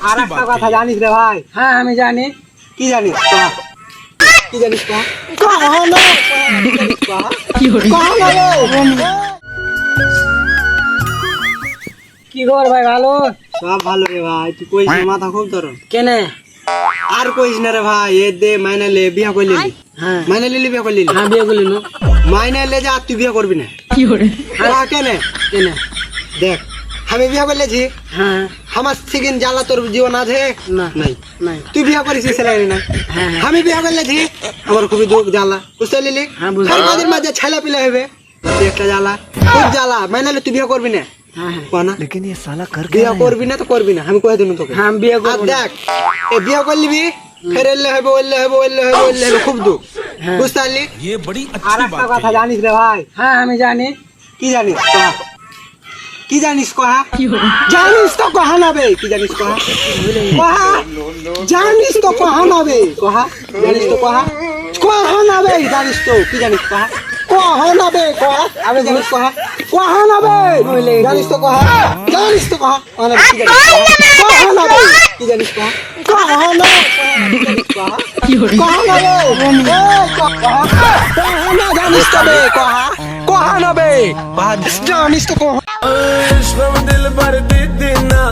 আর একটা কথা জানিস রে ভাই? হ্যাঁ আমি জানি। কি জানিস? কহ। কি জানিস কহ? কহ না, কি জানিস কহ? কহ না রে। কি খবর ভাই, ভালো? সব ভালো রে ভাই, তুই কইস না মাথা খুব তোর। কেনে? আর কইস না রে ভাই, এ দে মাইনা লে বিয়া করলি। হ্যাঁ মাইনা লিলি বিয়া করলি। হ্যাঁ বিয়ে করলি না? মাইনা লে যা তুই বিয়া করবি না। কি করে? কহ কেনে? কেনে? দেখ আমি বিয়া করলেছি, হ্যাঁ আমার সিগিন জ্বালা তোর জীবন আছে না নাই? নাই। তুই বিয়া করিস ছেলে না? হ্যাঁ হ্যাঁ আমি বিয়া করলেছি, আমার খুবই দুঃখ জ্বালা, বুঝতে পারলি? হ্যাঁ, বুঝলাম। আমাদের মাঝে ছেলে পিলে হবে, তুই একটা জ্বালা, খুব জ্বালা। মাইনালে তুই বিয়া করবি না? হ্যাঁ হ্যাঁ। কহ না। लेकिन ये साला कर বিয়া করবি না তো করবি না, আমি কয়ে দিন তোকে। হ্যাঁ আমি বিয়ে আর করবো না। দেখ এ বিয়া করলিবি, ফের এলে হবে ওইলে হবে ওইলে হবে ওইলে হবে, খুব দুঃখ, হ্যাঁ। বুঝতে পারলি? ये बड़ी আর একটা কথা জানিস রে ভাই? হ্যাঁ আমি জানি। কি জানিস কহ? কি জানিস কহা? জানিস তো কহা না বে, কি জানিস কহা? কহা জানিস তো কহা না বে, কহা জানিস তো কহা? কহা না বে, জানিস তো কি জানিস কহা? কহা না বে, কহা আবে জানিস কহা? কহা না বে, জানিস তো কহা? জানিস তো কহা? কহা না বে, কি জানিস কহা? কহা না বে, কি জানিস কহা? কহা না, কি জানিস কহা? কহা না বে, কহা কহা না, জানিস তো বে, কহা কহা না বে, জানিস তো কহা? दिल भर दी ना